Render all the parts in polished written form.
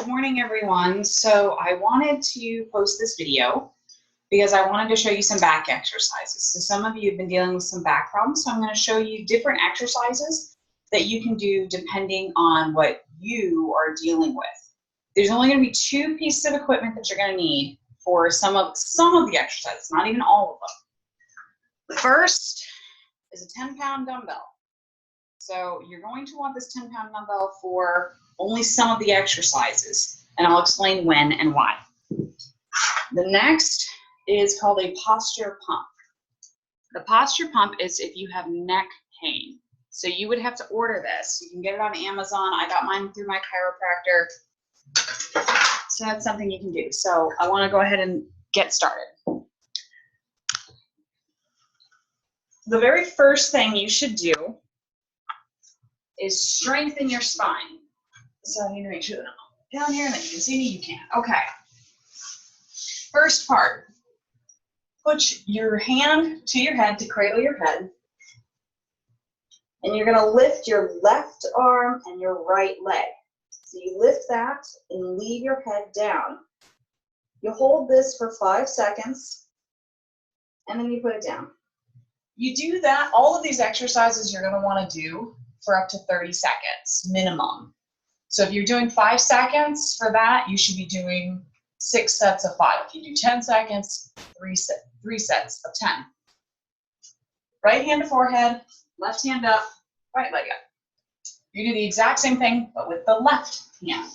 Good morning, everyone. So I wanted to post this video because I wanted to show you some back exercises. So some of you have been dealing with some back problems, so I'm going to show you different exercises that you can do depending on what you are dealing with. There's only going to be two pieces of equipment that you're going to need for some of the exercises, not even all of them. The first is a 10-pound dumbbell. So you're going to want this 10-pound dumbbell for only some of the exercises, and I'll explain when and why. The next is called a posture pump. The posture pump is if you have neck pain. So you would have to order this. You can get it on Amazon. I got mine through my chiropractor. So that's something you can do. So I want to go ahead and get started. The very first thing you should do is strengthen your spine. So I need to make sure that I'm down here and that you can see me. You can. Okay. First part. Put your hand to your head to cradle your head. And you're going to lift your left arm and your right leg. So you lift that and leave your head down. You hold this for 5 seconds, and then you put it down. You do that, all of these exercises you're going to want to do for up to 30 seconds minimum. So if you're doing 5 seconds for that, you should be doing 6 sets of 5. If you do 10 seconds, 3 sets of 10. Right hand to forehead, left hand up, right leg up. You do the exact same thing, but with the left hand.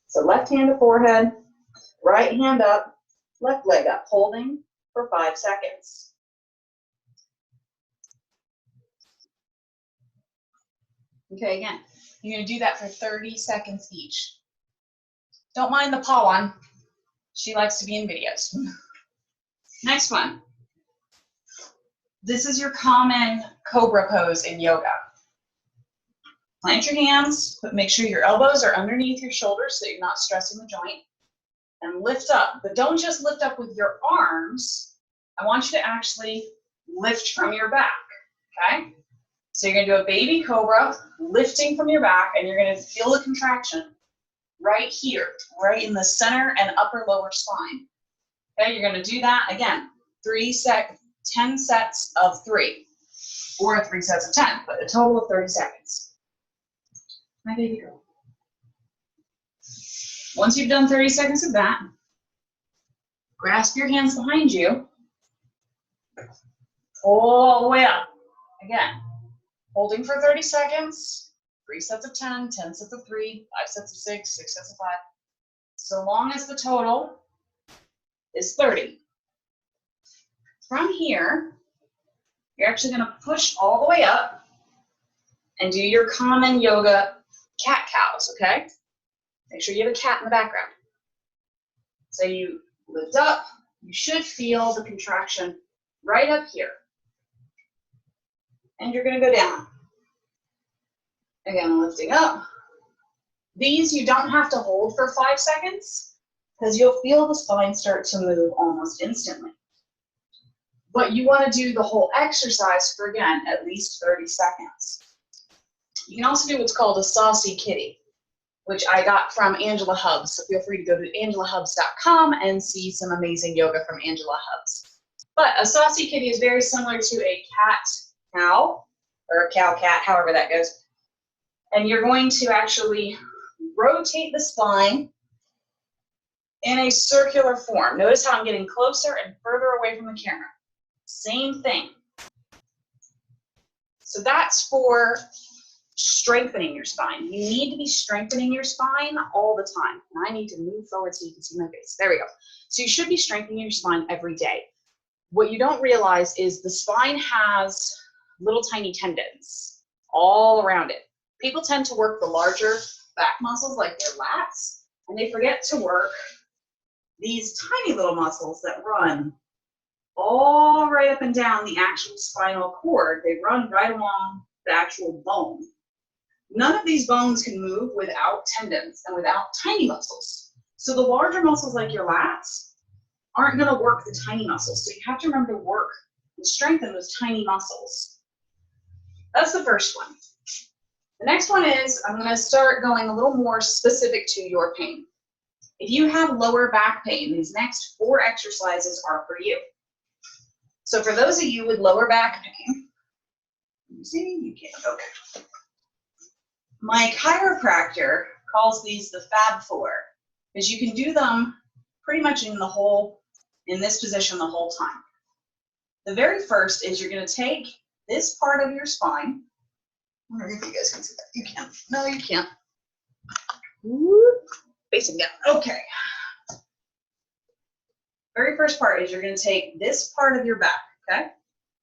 So left hand to forehead, right hand up, left leg up, holding for 5 seconds. Okay, again, you're going to do that for 30 seconds each. Don't mind the paw one. She likes to be in videos. Next one. This is your common cobra pose in yoga. Plant your hands, but make sure your elbows are underneath your shoulders so you're not stressing the joint. And lift up, but don't just lift up with your arms. I want you to actually lift from your back, okay? So you're going to do a baby cobra, lifting from your back, and you're going to feel the contraction right here, right in the center and upper lower spine. Okay, you're going to do that again, 10 sets of 3, or 3 sets of 10, but a total of 30 seconds. My baby girl. Once you've done 30 seconds of that, grasp your hands behind you, all the way up. Again, holding for 30 seconds, 3 sets of 10, 10 sets of 3, 5 sets of 6, 6 sets of 5. So long as the total is 30. From here, you're actually going to push all the way up and do your common yoga cat cows, okay? Make sure you have a cat in the background. So you lift up, you should feel the contraction right up here. And you're going to go down. Again, lifting up. These you don't have to hold for 5 seconds because you'll feel the spine start to move almost instantly. But you want to do the whole exercise for, again, at least 30 seconds. You can also do what's called a saucy kitty, which I got from Angela Hubbs. So feel free to go to angelahubbs.com and see some amazing yoga from Angela Hubbs. But a saucy kitty is very similar to a cat-cow, or a cow-cat, however that goes. And you're going to actually rotate the spine in a circular form. Notice how I'm getting closer and further away from the camera. Same thing. So that's for strengthening your spine. You need to be strengthening your spine all the time. And I need to move forward so you can see my face. There we go. So you should be strengthening your spine every day. What you don't realize is the spine has little tiny tendons all around it. People tend to work the larger back muscles like their lats, and they forget to work these tiny little muscles that run all right up and down the actual spinal cord. They run right along the actual bone. None of these bones can move without tendons and without tiny muscles. So the larger muscles like your lats aren't going to work the tiny muscles. So you have to remember to work and strengthen those tiny muscles. That's the first one. The next one is I'm going to start going a little more specific to your pain. If you have lower back pain, these next 4 exercises are for you. So for those of you with lower back pain, you see, you can't, okay. My chiropractor calls these the Fab 4, because you can do them pretty much in this position the whole time. The very first is you're going to take this part of your spine. I wonder if you guys can see that. You can't. No, you can't. Whoop. Facing down. Okay. Very first part is you're going to take this part of your back, okay?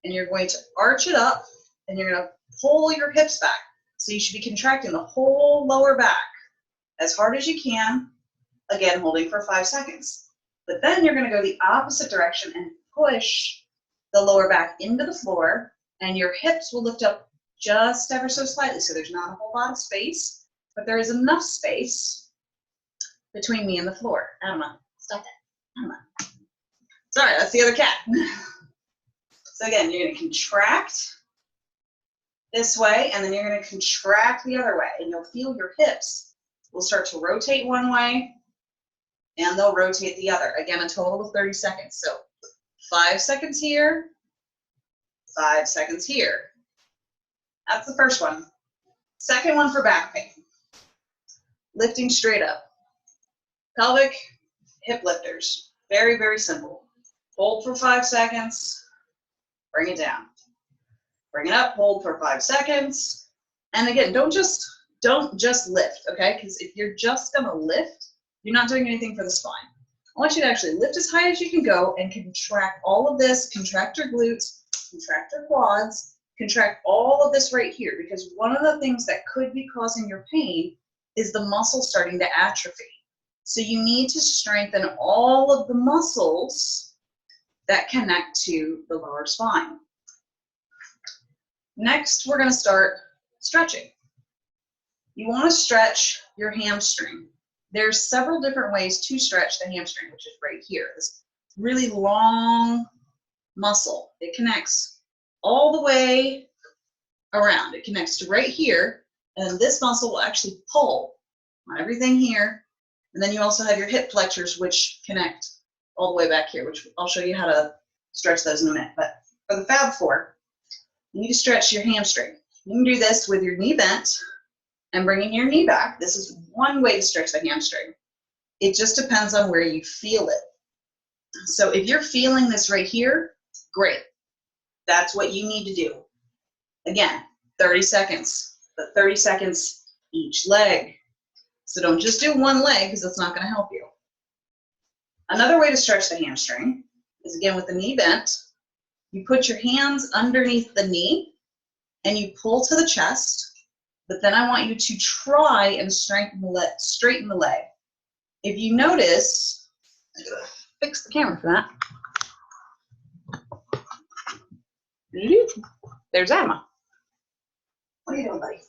And you're going to arch it up, and you're going to pull your hips back. So you should be contracting the whole lower back as hard as you can, again, holding for 5 seconds. But then you're going to go the opposite direction and push the lower back into the floor, and your hips will lift up just ever so slightly. So there's not a whole lot of space, but there is enough space between me and the floor. Emma, stop that. Emma. Sorry, that's the other cat. So again, you're going to contract this way, and then you're going to contract the other way, and you'll feel your hips will start to rotate one way, and they'll rotate the other. Again, a total of 30 seconds. So 5 seconds here, 5 seconds here. That's the first one. Second one for back pain. Lifting straight up. Pelvic hip lifters. Very, very simple. Hold for 5 seconds, bring it down. Bring it up, hold for 5 seconds. And again, don't just lift, okay? Because if you're just gonna lift, you're not doing anything for the spine. I want you to actually lift as high as you can go and contract all of this, contract your glutes, contract your quads, contract all of this right here, because one of the things that could be causing your pain is the muscle starting to atrophy. So you need to strengthen all of the muscles that connect to the lower spine. Next, we're going to start stretching. You want to stretch your hamstring. There's several different ways to stretch the hamstring, which is right here. This really long muscle. It connects all the way around. It connects to right here, and this muscle will actually pull on everything here. And then you also have your hip flexors, which connect all the way back here, which I'll show you how to stretch those in a minute. But for the Fab 4, you need to stretch your hamstring. You can do this with your knee bent and bringing your knee back. This is one way to stretch the hamstring. It just depends on where you feel it. So if you're feeling this right here, great. That's what you need to do. Again, 30 seconds, but 30 seconds each leg. So don't just do one leg, because that's not going to help you. Another way to stretch the hamstring is, again, with the knee bent. You put your hands underneath the knee and you pull to the chest, but then I want you to try and straighten the leg. If you notice, I'm going to fix the camera for that. There's Emma. What are you doing, buddy?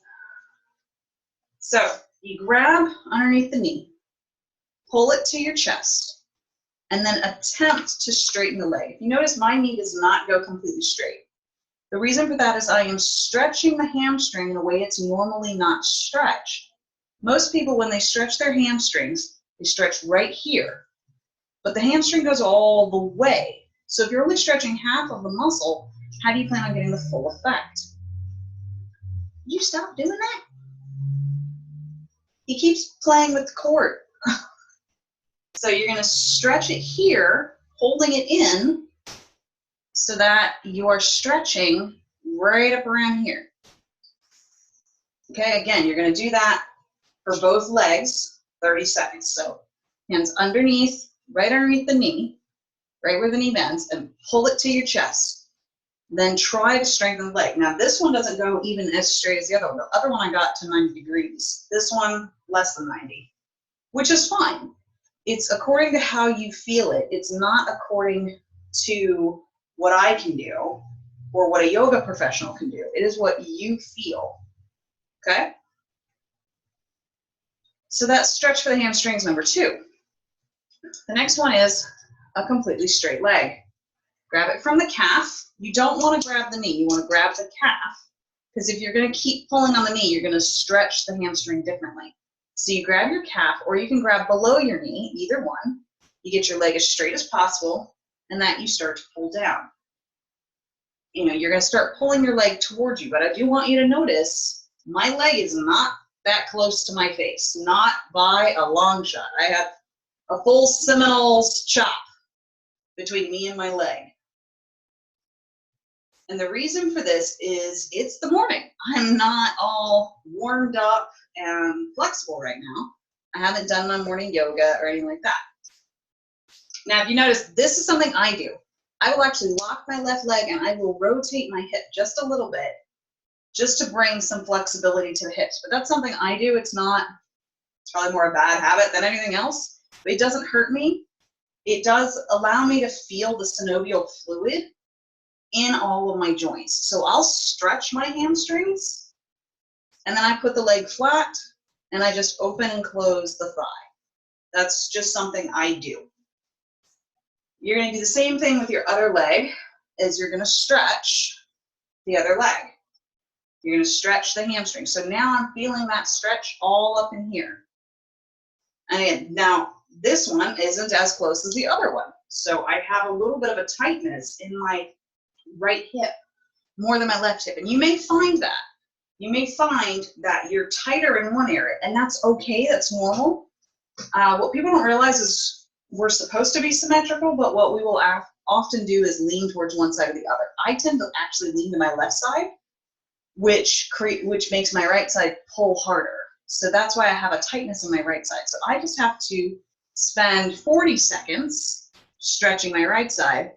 So you grab underneath the knee, pull it to your chest, and then attempt to straighten the leg. If you notice, my knee does not go completely straight. The reason for that is I am stretching the hamstring in a way it's normally not stretched. Most people, when they stretch their hamstrings, they stretch right here, but the hamstring goes all the way. So if you're only stretching half of the muscle, how do you plan on getting the full effect? You stop doing that? He keeps playing with the cord. So you're going to stretch it here, holding it in, so that you're stretching right up around here. Okay, again, you're going to do that for both legs, 30 seconds. So hands underneath, right underneath the knee, right where the knee bends, and pull it to your chest. Then try to strengthen the leg. Now this one doesn't go even as straight as the other one. The other one I got to 90 degrees. This one, less than 90, which is fine. It's according to how you feel it. It's not according to what I can do or what a yoga professional can do. It is what you feel, okay? So that's stretch for the hamstrings number 2. The next one is a completely straight leg. Grab it from the calf. You don't want to grab the knee. You want to grab the calf, because if you're going to keep pulling on the knee, you're going to stretch the hamstring differently. So you grab your calf, or you can grab below your knee, either one. You get your leg as straight as possible, and that you start to pull down. You know, you're going to start pulling your leg towards you, but I do want you to notice my leg is not that close to my face, not by a long shot. I have a full Seminoles chop between me and my leg. And the reason for this is it's the morning. I'm not all warmed up and flexible right now. I haven't done my morning yoga or anything like that. Now, if you notice, this is something I do. I will actually lock my left leg and I will rotate my hip just a little bit, just to bring some flexibility to the hips. But that's something I do. It's probably more a bad habit than anything else, but it doesn't hurt me. It does allow me to feel the synovial fluid in all of my joints. So I'll stretch my hamstrings, and then I put the leg flat, and I just open and close the thigh. That's just something I do. You're going to do the same thing with your other leg, is you're going to stretch the other leg. You're going to stretch the hamstring. So now I'm feeling that stretch all up in here. And now this one isn't as close as the other one. So I have a little bit of a tightness in my right hip more than my left hip. And you may find that. You may find that you're tighter in one area, and that's okay. That's normal. What people don't realize is we're supposed to be symmetrical, but what we will often do is lean towards one side or the other. I tend to actually lean to my left side, which makes my right side pull harder. So that's why I have a tightness in my right side. So I just have to spend 40 seconds stretching my right side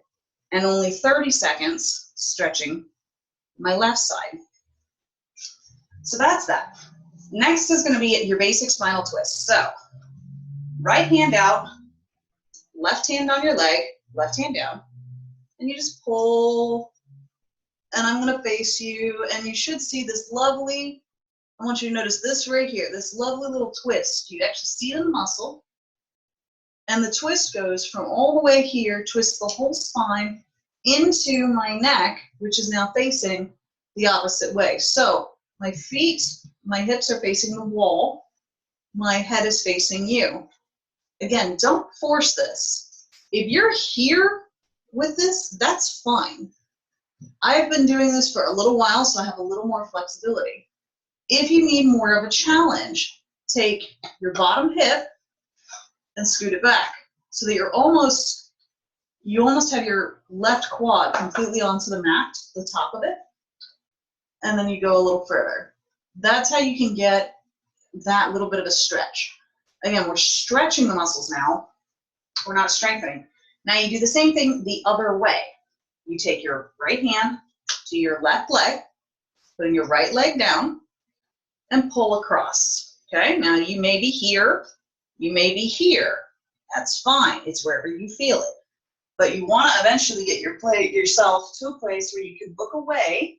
and only 30 seconds stretching my left side. So that's that. Next is going to be your basic spinal twist. So right hand out, left hand on your leg, left hand down, and you just pull, and I'm going to face you, and you should see this lovely, I want you to notice this right here, this lovely little twist. You actually see it in the muscle, and the twist goes from all the way here, twists the whole spine into my neck, which is now facing the opposite way. So my feet, my hips are facing the wall, my head is facing you. Again, don't force this. If you're here with this, that's fine. I've been doing this for a little while, so I have a little more flexibility. If you need more of a challenge, take your bottom hip and scoot it back so that you almost have your left quad completely onto the mat, the top of it, and then you go a little further. That's how you can get that little bit of a stretch. Again, we're stretching the muscles now. We're not strengthening. Now you do the same thing the other way. You take your right hand to your left leg, putting your right leg down, and pull across. Okay, now you may be here, you may be here. That's fine. It's wherever you feel it. But you want to eventually get yourself to a place where you can look away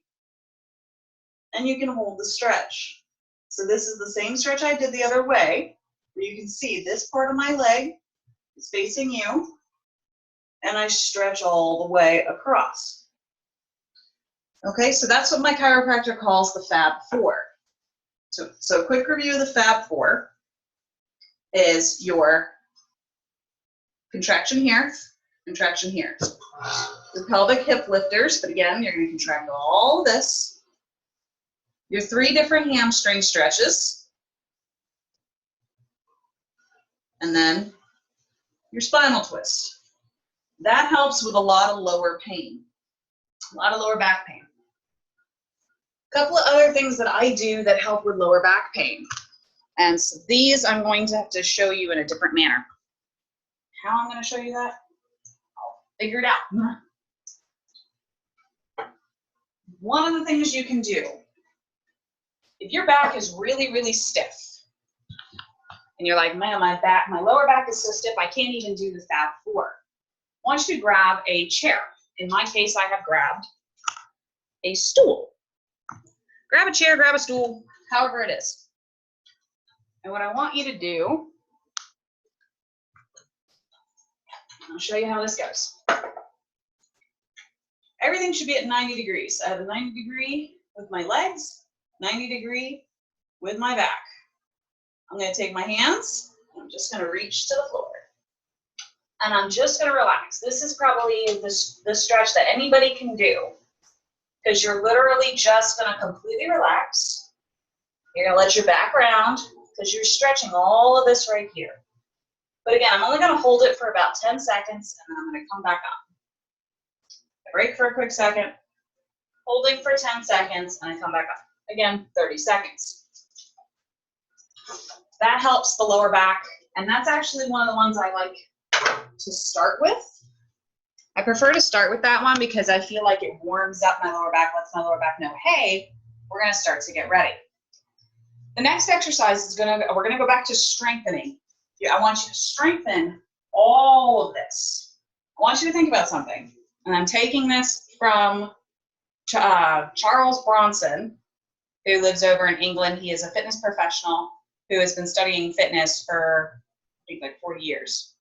and you can hold the stretch. So this is the same stretch I did the other way, where you can see this part of my leg is facing you, and I stretch all the way across. Okay, so that's what my chiropractor calls the Fab Four. So a quick review of the Fab Four is your contraction here, contraction here. Your pelvic hip lifters, but again, you're going to contract all of this. Your 3 different hamstring stretches. And then your spinal twist. That helps with a lot of lower pain, a lot of lower back pain. A couple of other things that I do that help with lower back pain. And so these I'm going to have to show you in a different manner. How I'm going to show you that? I'll figure it out. One of the things you can do, if your back is really, really stiff, and you're like, man, my lower back is so stiff, I can't even do the Fab Four. I want you to grab a chair. In my case, I have grabbed a stool. Grab a chair, grab a stool, however it is. And what I want you to do, I'll show you how this goes. Everything should be at 90 degrees. I have a 90 degree with my legs, 90 degree with my back. I'm going to take my hands, and I'm just going to reach to the floor. And I'm just going to relax. This is probably the stretch that anybody can do, because you're literally just going to completely relax. You're going to let your back round, because you're stretching all of this right here. But again, I'm only going to hold it for about 10 seconds, and then I'm going to come back up. I break for a quick second, holding for 10 seconds, and I come back up. Again, 30 seconds. That helps the lower back, and that's actually one of the ones I like to start with. I prefer to start with that one because I feel like it warms up my lower back, lets my lower back know, hey, we're going to start to get ready. The next exercise is we're going to go back to strengthening. I want you to strengthen all of this. I want you to think about something. And I'm taking this from Charles Bronson, who lives over in England. He is a fitness professional who has been studying fitness for, I think, like 40 years.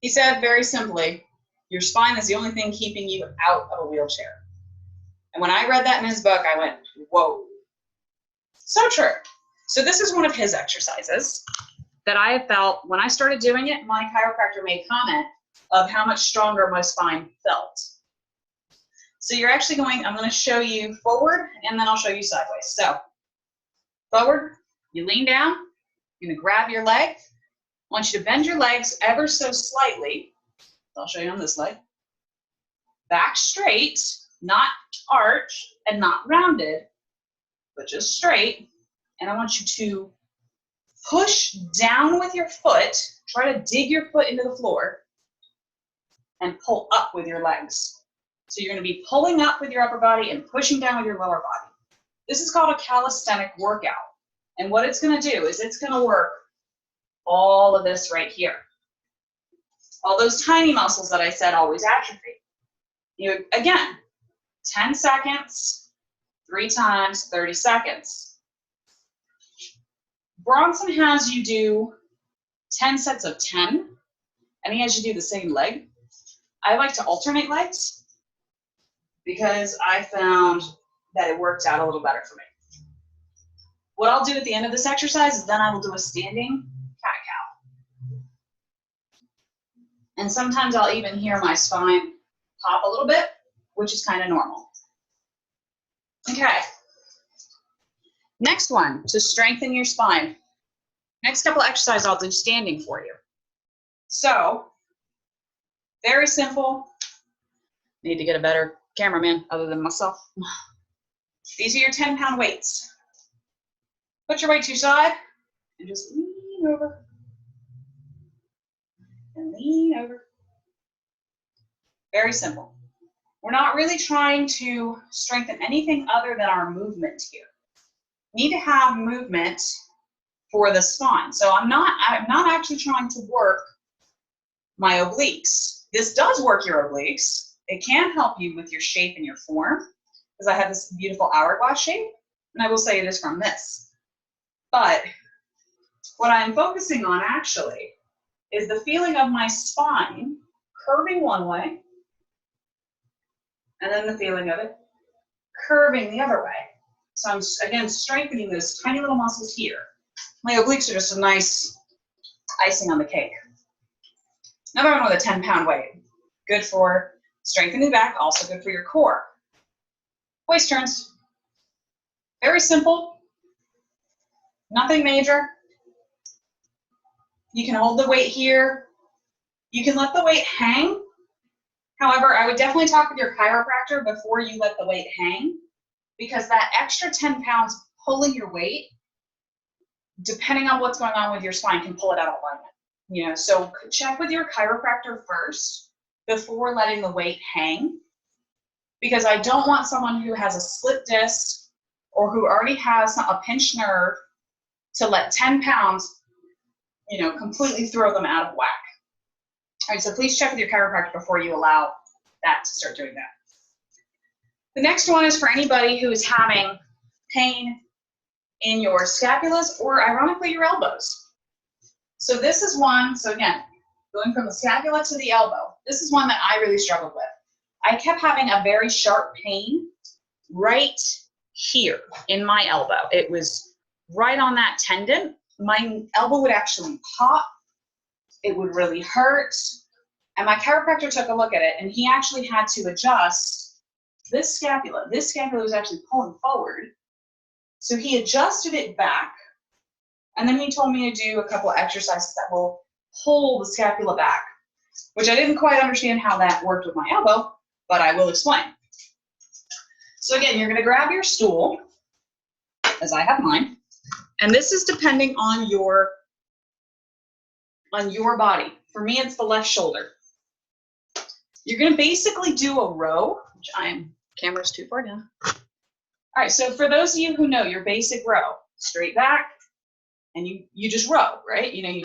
He said very simply, your spine is the only thing keeping you out of a wheelchair. And when I read that in his book, I went, whoa. So true. So this is one of his exercises that I have felt when I started doing it, my chiropractor made comment of how much stronger my spine felt. So you're actually I'm going to show you forward, and then I'll show you sideways. So forward, you lean down, you're going to grab your leg. I want you to bend your legs ever so slightly. I'll show you on this leg. Back straight, not arch and not rounded, but just straight. And I want you to push down with your foot, try to dig your foot into the floor, and pull up with your legs. So you're going to be pulling up with your upper body and pushing down with your lower body. This is called a calisthenic workout. And what it's going to do is it's going to work all of this right here. All those tiny muscles that I said always atrophy. Again, 10 seconds, 3 times, 30 seconds. Bronson has you do 10 sets of 10, and he has you do the same leg. I like to alternate legs because I found that it works out a little better for me. What I'll do at the end of this exercise is then I will do a standing cat-cow. And sometimes I'll even hear my spine pop a little bit, which is kind of normal. Okay. Next one, to strengthen your spine. Next couple of exercises I'll do standing for you. So, very simple. Need to get a better cameraman other than myself. These are your 10-pound weights. Put your weight to your side and just lean over. And lean over. Very simple. We're not really trying to strengthen anything other than our movement here. We need to have movement for the spine. So I'm not actually trying to work my obliques. This does work your obliques. It can help you with your shape and your form, because I have this beautiful hourglass shape, and I will say it is from this. But what I'm focusing on actually is the feeling of my spine curving one way, and then the feeling of it curving the other way. So I'm, again, strengthening those tiny little muscles here. My obliques are just a nice icing on the cake. Another one with a 10-pound weight. Good for strengthening the back, also good for your core. Waist turns. Very simple. Nothing major. You can hold the weight here. You can let the weight hang. However, I would definitely talk with your chiropractor before you let the weight hang, because that extra 10 pounds pulling your weight, depending on what's going on with your spine, can pull it out of alignment. So check with your chiropractor first before letting the weight hang, because I don't want someone who has a slip disc or who already has a pinched nerve to let 10 pounds, completely throw them out of whack. All right, so please check with your chiropractor before you allow that to start doing that. The next one is for anybody who is having pain in your scapulas or, ironically, your elbows. So this is one, so again, going from the scapula to the elbow, this is one that I really struggled with. I kept having a very sharp pain right here in my elbow. It was right on that tendon. my elbow would actually pop. It would really hurt. And my chiropractor took a look at it, and he actually had to adjust this scapula. This scapula was actually pulling forward. So he adjusted it back, and then he told me to do a couple of exercises that will pull the scapula back, which I didn't quite understand how that worked with my elbow, but I will explain. So again, you're gonna grab your stool, as I have mine, and this is depending on your body. For me, it's the left shoulder. You're gonna basically do a row, which camera's too far down. All right, so for those of you who know your basic row, straight back, and you just row, right? You know, you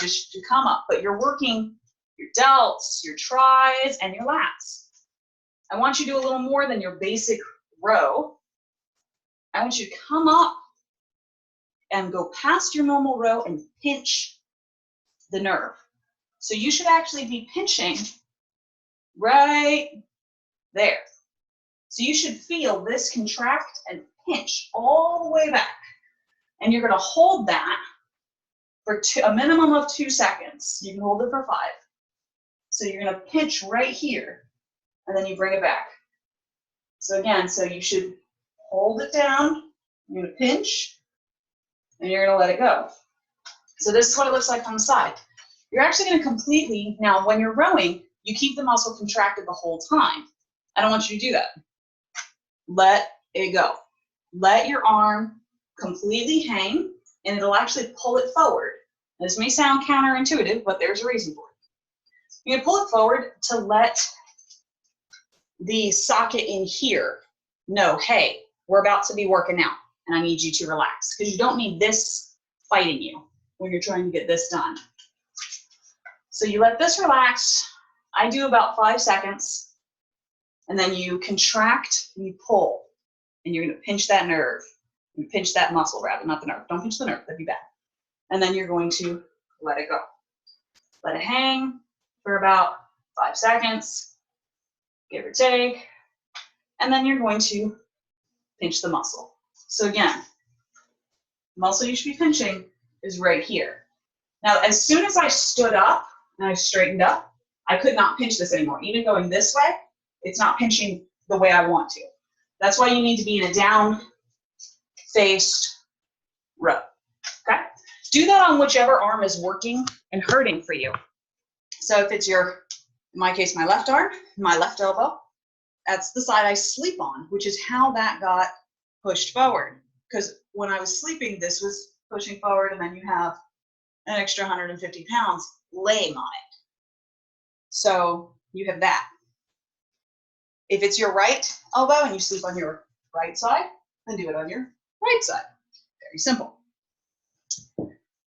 come up, but you're working your delts, your tris, and your lats. I want you to do a little more than your basic row. I want you to come up and go past your normal row and pinch the nerve. So you should actually be pinching right there. So you should feel this contract and pinch all the way back. And you're gonna hold that for a minimum of 2 seconds. You can hold it for 5. So you're gonna pinch right here, and then you bring it back. So again, so you should hold it down, you're gonna pinch, and you're gonna let it go. So this is what it looks like on the side. You're actually gonna completely, now when you're rowing, you keep the muscle contracted the whole time. I don't want you to do that. Let it go. Let your arm completely hang, and it'll actually pull it forward. This may sound counterintuitive, but there's a reason for it. You're gonna pull it forward to let the socket in here know, hey, we're about to be working out, and I need you to relax, because you don't need this fighting you when you're trying to get this done. So you let this relax. I do about 5 seconds, and then you contract and you pull, and you're gonna pinch that nerve. You pinch that muscle rather, not the nerve. Don't pinch the nerve, that'd be bad. And then you're going to let it go. Let it hang for about 5 seconds, give or take, and then you're going to pinch the muscle. So again, the muscle you should be pinching is right here. Now, as soon as I stood up and I straightened up, I could not pinch this anymore. Even going this way, it's not pinching the way I want to. That's why you need to be in a down-faced row, okay? Do that on whichever arm is working and hurting for you. So if it's in my case, my left arm, my left elbow, that's the side I sleep on, which is how that got pushed forward. Because when I was sleeping, this was pushing forward, and then you have an extra 150 pounds laying on it. So you have that. If it's your right elbow and you sleep on your right side, then do it on your right side. Very simple.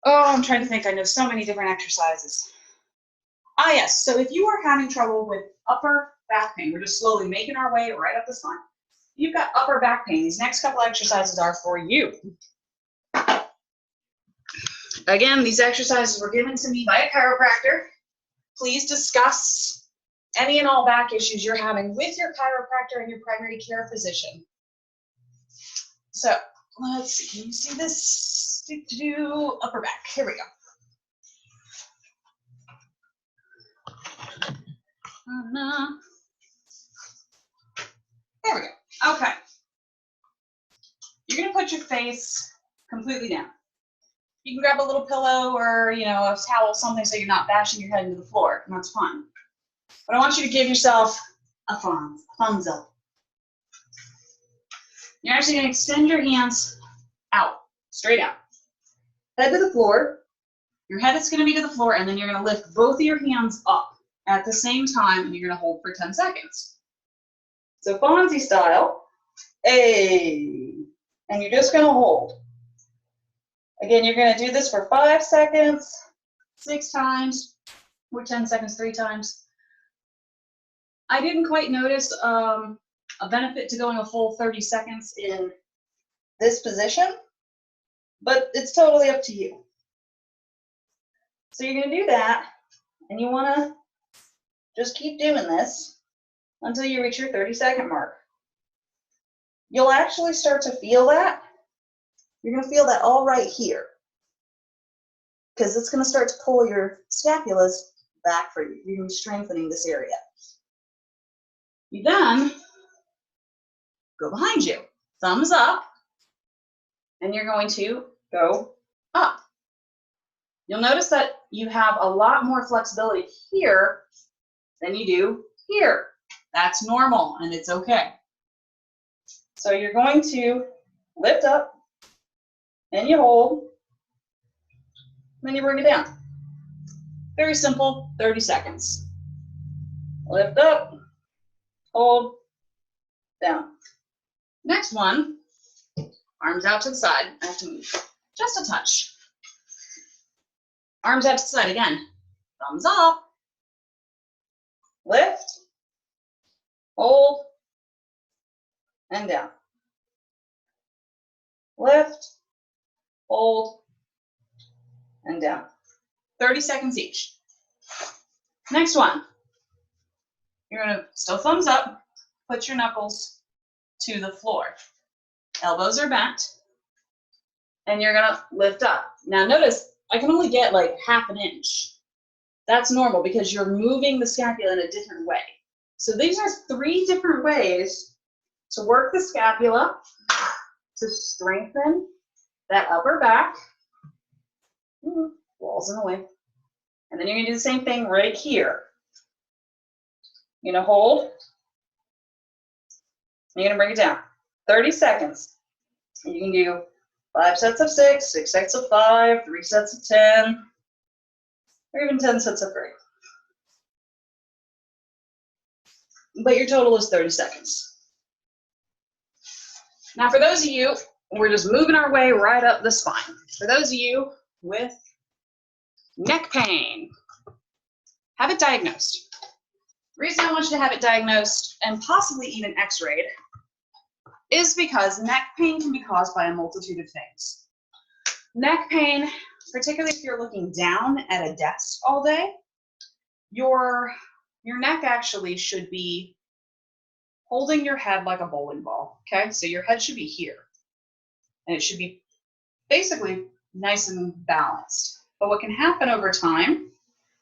Oh, I'm trying to think. I know so many different exercises. Ah, yes. So if you are having trouble with upper back pain, we're just slowly making our way right up the spine. You've got upper back pain. These next couple exercises are for you. Again, these exercises were given to me by a chiropractor. Please discuss any and all back issues you're having with your chiropractor and your primary care physician. So let's see. Can you see this? Upper back. Here we go. There we go. Okay. You're going to put your face completely down. You can grab a little pillow or, a towel, something, so you're not bashing your head into the floor, and that's fine. But I want you to give yourself a thumbs up. You're actually going to extend your hands out, straight out. Head to the floor. Your head is going to be to the floor, and then you're going to lift both of your hands up at the same time, and you're going to hold for 10 seconds. So Fonzie style, hey, and you're just going to hold. Again, you're going to do this for 5 seconds, 6 times, or 10 seconds, 3 times. I didn't quite notice a benefit to going a full 30 seconds in this position, but it's totally up to you. So you're going to do that, and you want to just keep doing this until you reach your 30-second mark. You'll actually start to feel that. You're going to feel that all right here. because it's going to start to pull your scapulas back for you. You're strengthening this area. You then go behind you, thumbs up, and you're going to go up. You'll notice that you have a lot more flexibility here than you do here. That's normal and it's okay. So you're going to lift up and you hold, then you bring it down. Very simple, 30 seconds. Lift up, hold, down. Next one, arms out to the side. I have to move just a touch. Arms out to the side again. Thumbs up, lift, hold, and down. Lift, hold, and down. 30 seconds each. Next one. You're going to still thumbs up, put your knuckles to the floor. Elbows are bent, and you're going to lift up. Now notice, I can only get like ½ an inch. That's normal because you're moving the scapula in a different way. So these are 3 different ways to work the scapula to strengthen that upper back. Walls in the way. And then you're going to do the same thing right here. You're going to hold. You're going to bring it down. 30 seconds. You can do 5 sets of 6, 6 sets of 5, 3 sets of 10, or even 10 sets of 3. But your total is 30 seconds. Now for those of you, we're just moving our way right up the spine. For those of you with neck pain, have it diagnosed. The reason I want you to have it diagnosed and possibly even x-rayed is because neck pain can be caused by a multitude of things. Neck pain, particularly if you're looking down at a desk all day, your neck actually should be holding your head like a bowling ball, okay? So your head should be here, and it should be basically nice and balanced. But what can happen over time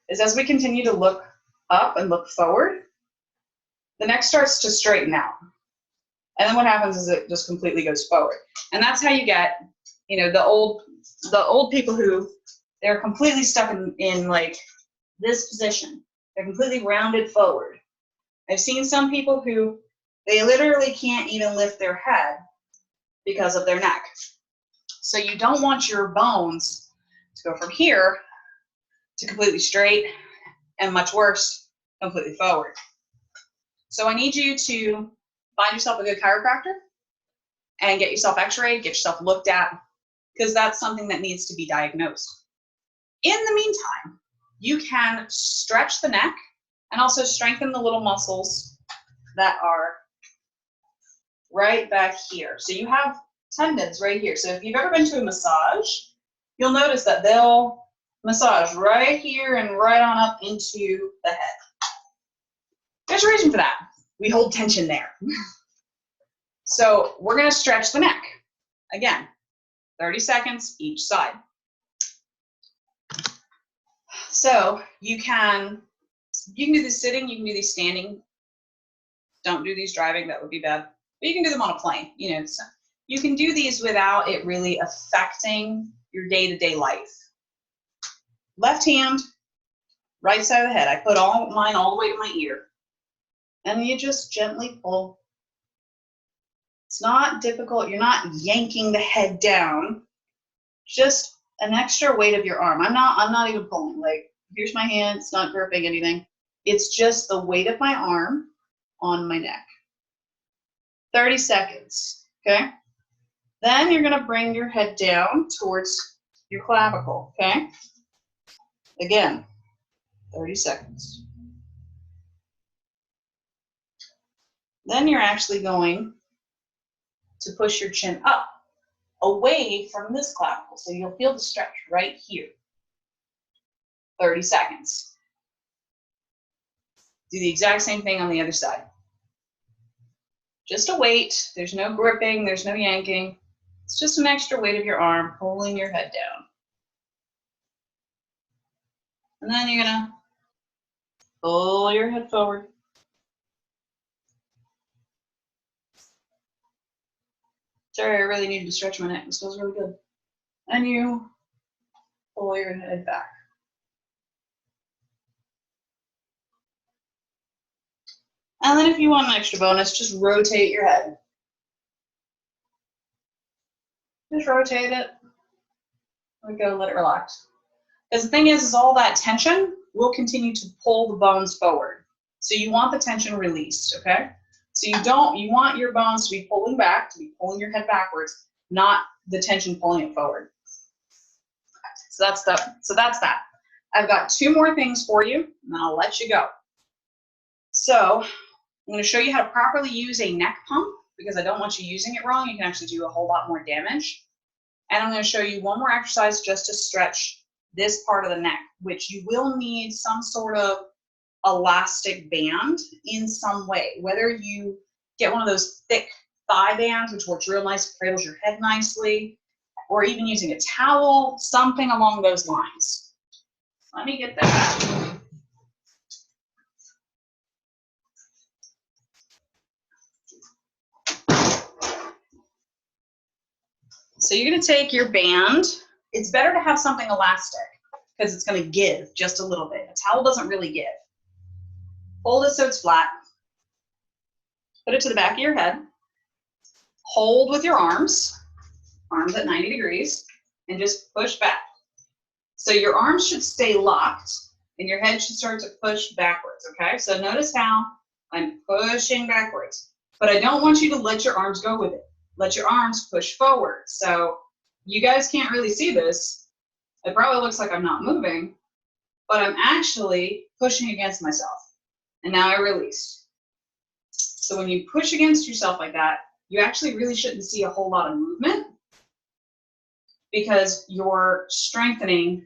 is as we continue to look up and look forward, the neck starts to straighten out. And then what happens is it just completely goes forward. And that's how you get, you know, the old people who they're completely stuck in like this position. They're completely rounded forward. I've seen some people who they literally can't even lift their head because of their neck. So you don't want your bones to go from here to completely straight and much worse, completely forward. So I need you to find yourself a good chiropractor and get yourself x-rayed, get yourself looked at, because that's something that needs to be diagnosed. In the meantime, you can stretch the neck and also strengthen the little muscles that are right back here. So you have tendons right here. So if you've ever been to a massage, you'll notice that they'll massage right here and right on up into the head. There's a reason for that. We hold tension there. So we're going to stretch the neck. Again, 30 seconds each side. So you can do this sitting, you can do these standing. Don't do these driving, that would be bad. But you can do them on a plane, you know. So you can do these without it really affecting your day-to-day life. Left hand, right side of the head. I put mine all the way to my ear. And you just gently pull. It's not difficult. You're not yanking the head down. Just an extra weight of your arm. I'm not even pulling. Like, here's my hand. It's not gripping anything. It's just the weight of my arm on my neck. 30 seconds, okay? Then you're gonna bring your head down towards your clavicle, okay? Again, 30 seconds. Then you're actually going to push your chin up, away from this clavicle. So you'll feel the stretch right here. 30 seconds. Do the exact same thing on the other side. Just a weight. There's no gripping. There's no yanking. It's just an extra weight of your arm pulling your head down. And then you're gonna pull your head forward. Sorry, I really needed to stretch my neck. This feels really good. And you pull your head back. And then if you want an extra bonus, just rotate your head. Just rotate it. Let it go, let it relax. Because the thing is all that tension will continue to pull the bones forward. So you want the tension released, okay? So you want your bones to be pulling back, to be pulling your head backwards, not the tension pulling it forward. So that's that. I've got 2 more things for you, and then I'll let you go. So I'm going to show you how to properly use a neck pump, because I don't want you using it wrong. You can actually do a whole lot more damage. And I'm going to show you one more exercise just to stretch this part of the neck, which you will need some sort of elastic band in some way, whether you get one of those thick thigh bands, which works real nice, cradles your head nicely, or even using a towel, something along those lines. Let me get that. So you're going to take your band. It's better to have something elastic because it's going to give just a little bit. A towel doesn't really give. Hold it so it's flat. Put it to the back of your head. Hold with your arms at 90 degrees, and just push back. So your arms should stay locked and your head should start to push backwards, okay? So notice how I'm pushing backwards, but I don't want you to let your arms go with it. Let your arms push forward. So you guys can't really see this. It probably looks like I'm not moving, but I'm actually pushing against myself. And now I release. So when you push against yourself like that, you actually really shouldn't see a whole lot of movement because you're strengthening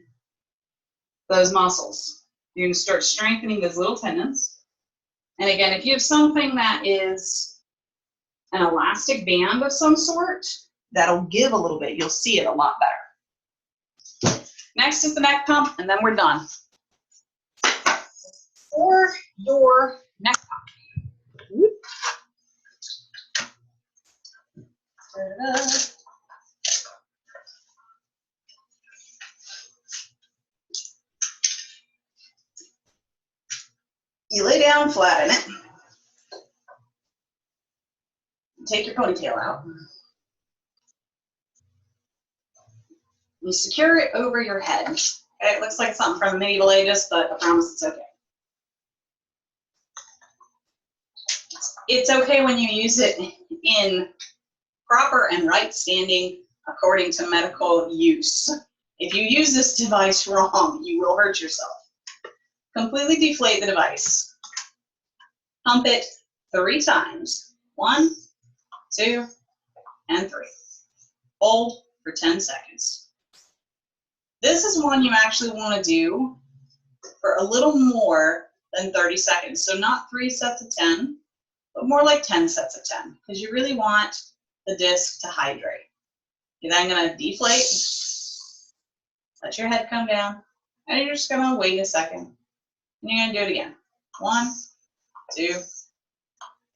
those muscles. You're going to start strengthening those little tendons. And again, if you have something that is an elastic band of some sort, that'll give a little bit. You'll see it a lot better. Next is the neck pump, and then we're done. For your neck pump. Ta-da. You lay down flat in it. Take your ponytail out. You secure it over your head. Okay, it looks like something from the medieval ages, but I promise it's okay. It's okay when you use it in proper and right standing according to medical use. If you use this device wrong, you will hurt yourself. Completely deflate the device. Pump it 3 times. 1, 2, and 3. Hold for 10 seconds. This is one you actually want to do for a little more than 30 seconds. So not 3 sets of 10, but more like 10 sets of 10, because you really want the disc to hydrate. You're then going to deflate, let your head come down, and you're just going to wait a second. And you're going to do it again. 1, 2,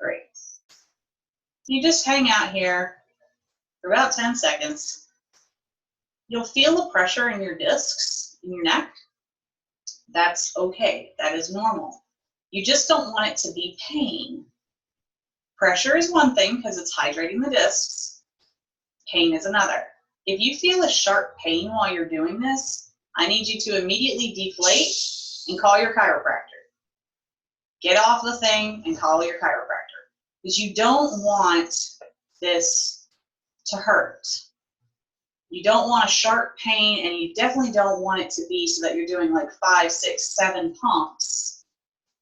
3. You just hang out here for about 10 seconds. You'll feel the pressure in your discs, in your neck. That's okay. That is normal. You just don't want it to be pain. Pressure is one thing because it's hydrating the discs. Pain is another. If you feel a sharp pain while you're doing this, I need you to immediately deflate and call your chiropractor. Get off the thing and call your chiropractor, because you don't want this to hurt. You don't want a sharp pain, and you definitely don't want it to be so that you're doing like 5, 6, 7 pumps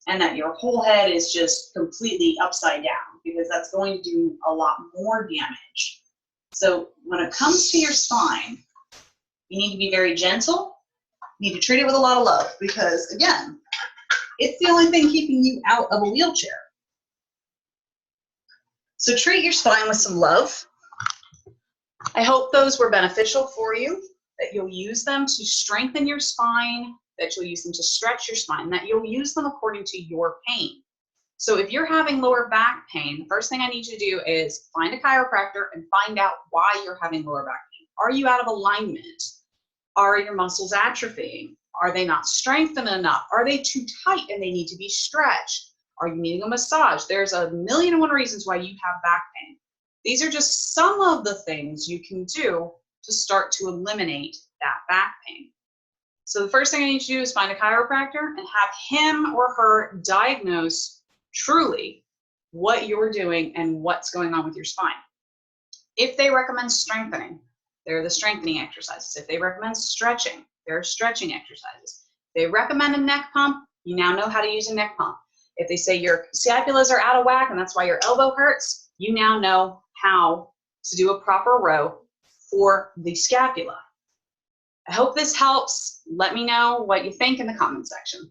and that your whole head is just completely upside down, because that's going to do a lot more damage. So when it comes to your spine, you need to be very gentle. You need to treat it with a lot of love, because again, it's the only thing keeping you out of a wheelchair. So treat your spine with some love. I hope those were beneficial for you, that you'll use them to strengthen your spine that you'll use them to stretch your spine, that you'll use them according to your pain. So if you're having lower back pain, the first thing I need you to do is find a chiropractor and find out why you're having lower back pain. Are you out of alignment? Are your muscles atrophying? Are they not strengthened enough? Are they too tight and they need to be stretched? Are you needing a massage? There's a million and one reasons why you have back pain. These are just some of the things you can do to start to eliminate that back pain. So the first thing I need you to do is find a chiropractor and have him or her diagnose truly what you're doing and what's going on with your spine. If they recommend strengthening, there are the strengthening exercises. If they recommend stretching, there are stretching exercises. If they recommend a neck pump, you now know how to use a neck pump. If they say your scapulas are out of whack and that's why your elbow hurts, you now know how to do a proper row for the scapula. I hope this helps. Let me know what you think in the comment section.